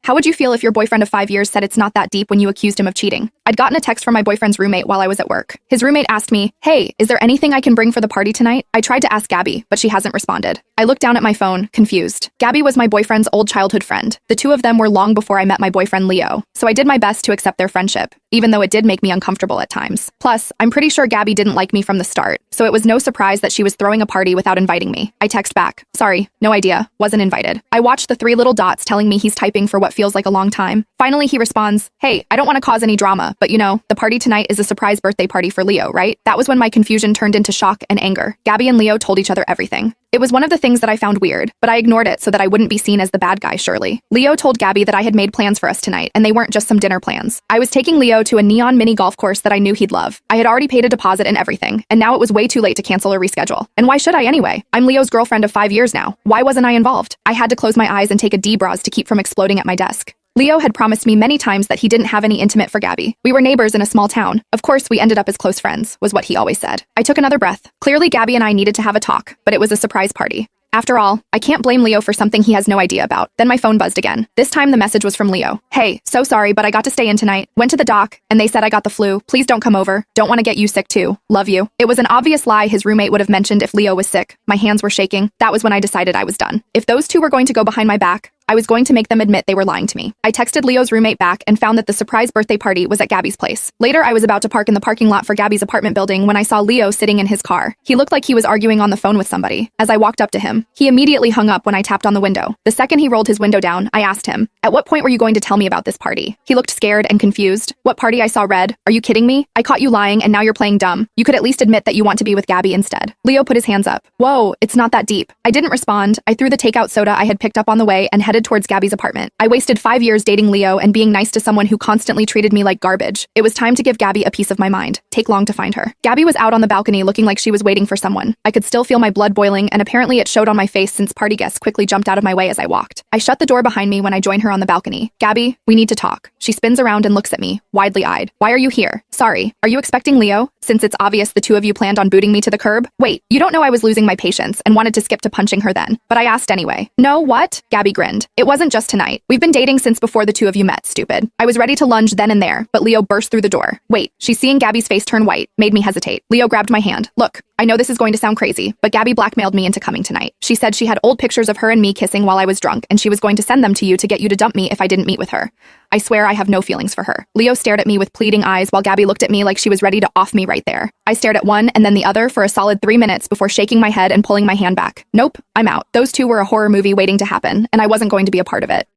How would you feel if your boyfriend of 5 years said it's not that deep when you accused him of cheating? I'd gotten a text from my boyfriend's roommate while I was at work. His roommate asked me, "Hey, is there anything I can bring for the party tonight?" I tried to ask Gabby, but she hasn't responded. I looked down at my phone, confused. Gabby was my boyfriend's old childhood friend. The two of them were long before I met my boyfriend Leo, so I did my best to accept their friendship, even though it did make me uncomfortable at times. Plus, I'm pretty sure Gabby didn't like me from the start, so it was no surprise that she was throwing a party without inviting me. I text back, "Sorry, no idea, wasn't invited." I watched the three little dots telling me he's typing for what feels like a long time. Finally, he responds, "Hey, I don't want to cause any drama, but you know, the party tonight is a surprise birthday party for Leo, right?" That was when my confusion turned into shock and anger. Gabby and Leo told each other everything. It was one of the things that I found weird, but I ignored it so that I wouldn't be seen as the bad guy, surely. Leo told Gabby that I had made plans for us tonight, and they weren't just some dinner plans. I was taking Leo to a neon mini golf course that I knew he'd love. I had already paid a deposit and everything, and now it was way too late to cancel or reschedule. And why should I anyway? I'm Leo's girlfriend of 5 years now. Why wasn't I involved? I had to close my eyes and take a D-bras to keep from exploding at my desk. Leo had promised me many times that he didn't have any intimate for Gabby. We were neighbors in a small town. Of course, we ended up as close friends, was what he always said. I took another breath. Clearly, Gabby and I needed to have a talk, but it was a surprise party. After all, I can't blame Leo for something he has no idea about. Then my phone buzzed again. This time the message was from Leo. "Hey, so sorry, but I got to stay in tonight. Went to the doc, and they said I got the flu. Please don't come over. Don't want to get you sick too. Love you." It was an obvious lie his roommate would have mentioned if Leo was sick. My hands were shaking. That was when I decided I was done. If those two were going to go behind my back, I was going to make them admit they were lying to me. I texted Leo's roommate back and found that the surprise birthday party was at Gabby's place. Later, I was about to park in the parking lot for Gabby's apartment building when I saw Leo sitting in his car. He looked like he was arguing on the phone with somebody. As I walked up to him, he immediately hung up when I tapped on the window. The second he rolled his window down, I asked him, "At what point were you going to tell me about this party?" He looked scared and confused. "What party? I saw red. Are you kidding me? I caught you lying and now you're playing dumb. You could at least admit that you want to be with Gabby instead." Leo put his hands up. "Whoa, it's not that deep." I didn't respond. I threw the takeout soda I had picked up on the way and headed towards Gabby's apartment. I wasted 5 years dating Leo and being nice to someone who constantly treated me like garbage. It was time to give Gabby a piece of my mind. Take long to find her. Gabby was out on the balcony looking like she was waiting for someone. I could still feel my blood boiling, and apparently it showed on my face since party guests quickly jumped out of my way as I walked. I shut the door behind me when I joined her on the balcony. "Gabby, we need to talk." She spins around and looks at me, widely-eyed. "Why are you here?" "Sorry, are you expecting Leo? Since it's obvious the two of you planned on booting me to the curb?" "Wait, you don't know I was losing my patience and wanted to skip to punching her then, but I asked anyway." "No, what?" Gabby grinned. "It wasn't just tonight. We've been dating since before the two of you met, stupid." I was ready to lunge then and there, but Leo burst through the door. Wait, she's seeing Gabby's face turn white, made me hesitate. Leo grabbed my hand. "Look, I know this is going to sound crazy, but Gabby blackmailed me into coming tonight. She said she had old pictures of her and me kissing while I was drunk, and she was going to send them to you to get you to dump me if I didn't meet with her. I swear I have no feelings for her." Leo stared at me with pleading eyes while Gabby looked at me like she was ready to off me right there. I stared at one and then the other for a solid 3 minutes before shaking my head and pulling my hand back. Nope, I'm out. Those two were a horror movie waiting to happen, and I wasn't going to be a part of it.